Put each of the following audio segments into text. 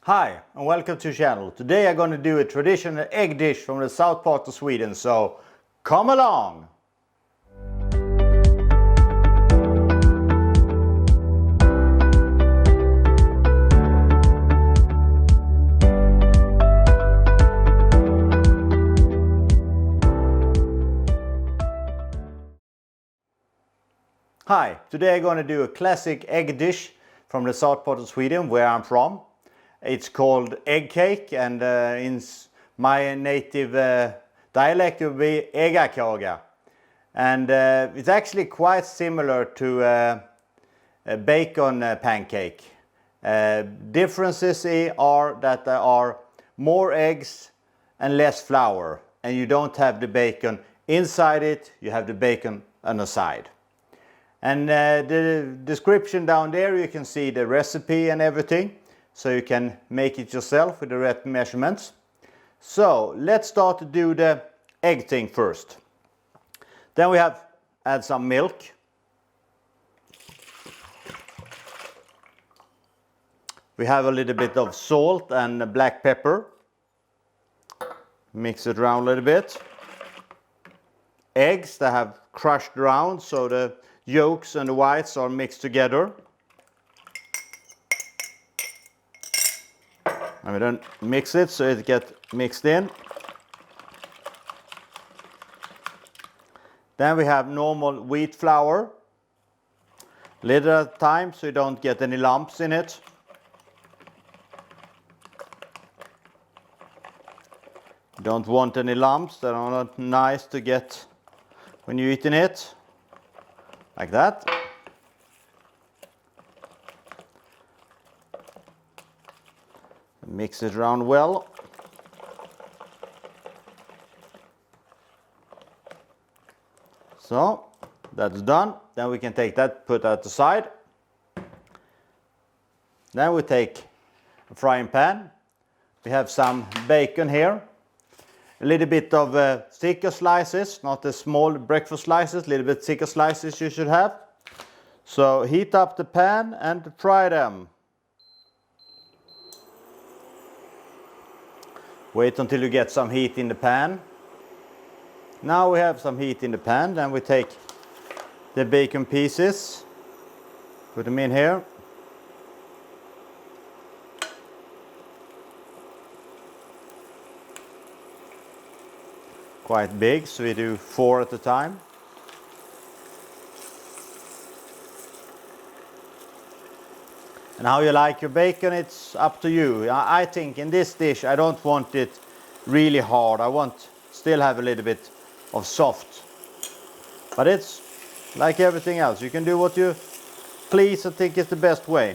Hi and welcome to the channel. Today I'm going to do a traditional egg dish from the south part of Sweden, so come along! Hi, today I'm going to do a classic egg dish from the south part of Sweden, where I'm from. It's called egg cake, and in my native dialect it would be äggakaka. And it's actually quite similar to a bacon pancake. Differences are that there are more eggs and less flour, and you don't have the bacon inside it, you have the bacon on the side. And the description down there, you can see the recipe and everything, so you can make it yourself with the right measurements. So let's start to do the egg thing first. Then we have add some milk. We have a little bit of salt and black pepper. Mix it around a little bit. Eggs that have crushed around, so the yolks and the whites are mixed together. And we don't mix it so it gets mixed in. Then we have normal wheat flour. Little at a time so you don't get any lumps in it. You don't want any lumps that are not nice to get when you're eating it. Like that. Mix it around well. So that's done. Then we can take that, put that aside. Then we take a frying pan. We have some bacon here. A little bit of thicker slices, not the small breakfast slices, a little bit thicker slices you should have. So heat up the pan and fry them. Wait until you get some heat in the pan. Now we have some heat in the pan, then we take the bacon pieces, put them in here. Quite big, so we do 4 at a time. And how you like your bacon, it's up to you. I think in this dish I don't want it really hard. I want still have a little bit of soft. But it's like everything else. You can do what you please. I think it's the best way.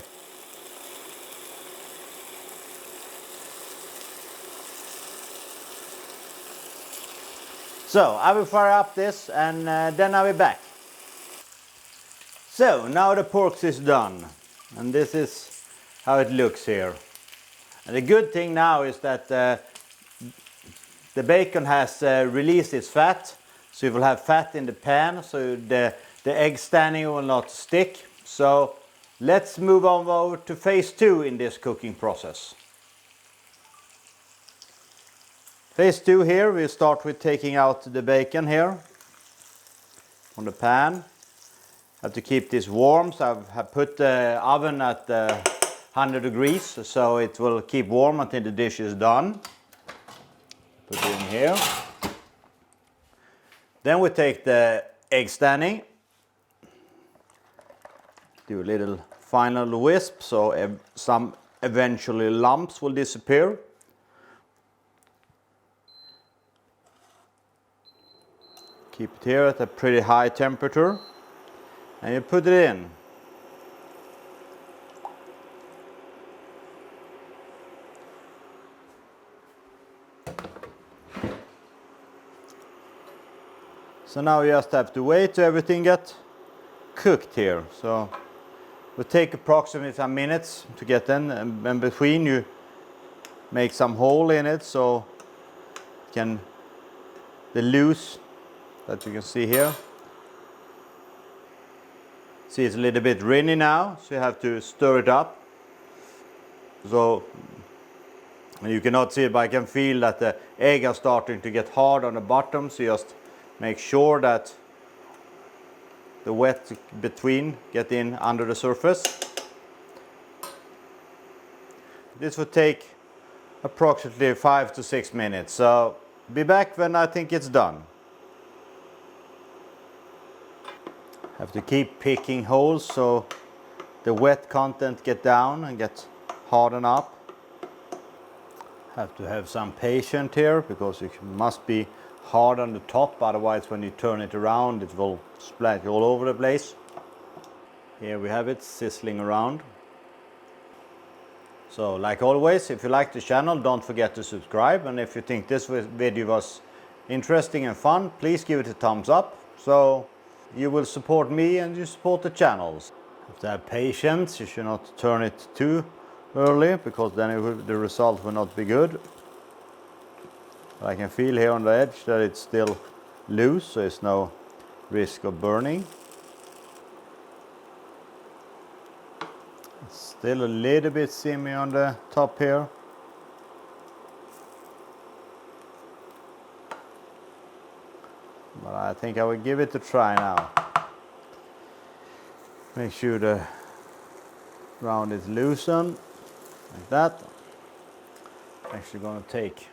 So I will fire up this and then I'll be back. So now the pork is done. And this is how it looks here. And the good thing now is that the bacon has released its fat. So you will have fat in the pan, so the egg standing will not stick. So let's move on over to phase 2 in this cooking process. Phase 2 here, we start with taking out the bacon here on the pan. Have to keep this warm, so I've put the oven at 100 degrees so it will keep warm until the dish is done. Put it in here. Then we take the egg standing. Do a little final wisp so some eventually lumps will disappear. Keep it here at a pretty high temperature. And you put it in. So now you just have to wait till everything gets cooked here. So it will take approximately some minutes to get in, and in between you make some hole in it so the loose that you can see here. See, it's a little bit runny now, so you have to stir it up. So And you cannot see it, but I can feel that the egg are starting to get hard on the bottom, so just make sure that the wet between get in under the surface. This will take approximately 5 to 6 minutes, so be back when I think it's done. Have to keep picking holes so the wet content get down and get hardened up. Have to have some patience here because it must be hard on the top, otherwise when you turn it around it will splash all over the place. Here we have it sizzling around. So like always, if you like the channel, don't forget to subscribe, and if you think this video was interesting and fun, please give it a thumbs up, so you will support me and you support the channels. You have to have patience, you should not turn it too early because then the result will not be good. But I can feel here on the edge that it's still loose, so there's no risk of burning. It's still a little bit seamy on the top here. But I think I will give it a try now. Make sure the round is loosened, like that. I'm actually going to take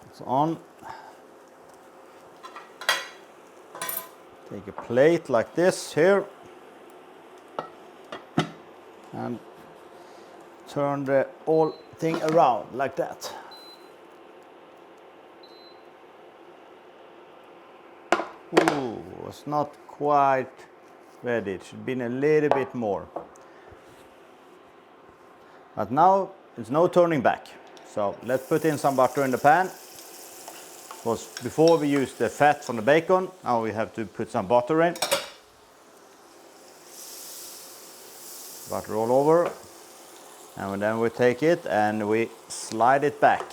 it's on. Take a plate like this here and turn the whole thing around like that. Ooh, it's not quite ready. It should be a little bit more. But now there's no turning back. So let's put in some butter in the pan. Because before we use the fat from the bacon, now we have to put some butter in. Butter all over. And then we take it and we slide it back.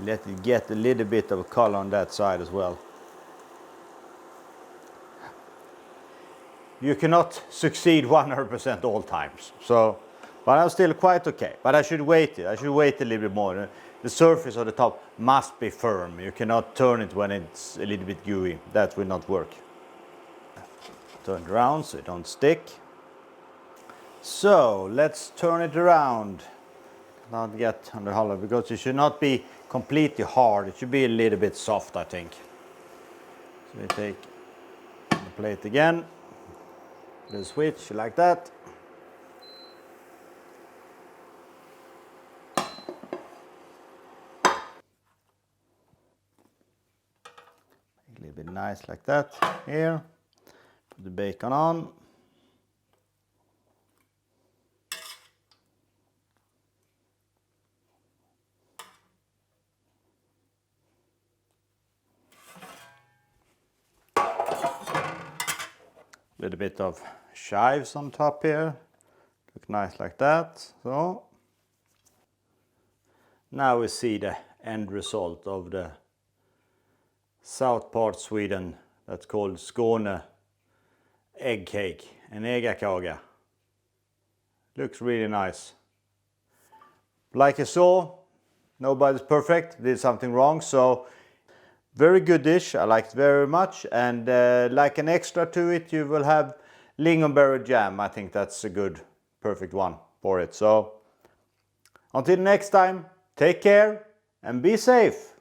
Let it get a little bit of color on that side as well. You cannot succeed 100% all times, so, but I'm still quite okay. But I should wait a little bit more. The surface of the top must be firm. You cannot turn it when it's a little bit gooey. That will not work. Turn it around so it don't stick. So let's turn it around. Not get on the hollow because it should not be completely hard. It should be a little bit soft, I think. So we take the plate again. The switch like that. A little bit nice like that here. Put the bacon on. A little bit of chives on top here. Look nice like that. So now we see the end result of the south part Sweden that's called Skåne Egg Cake, an äggakaka. Looks really nice. Like you saw, nobody's perfect, did something wrong, so very good dish, I liked it very much, and like an extra to it you will have lingonberry jam. I think that's a good, perfect one for it. So until next time, take care and be safe.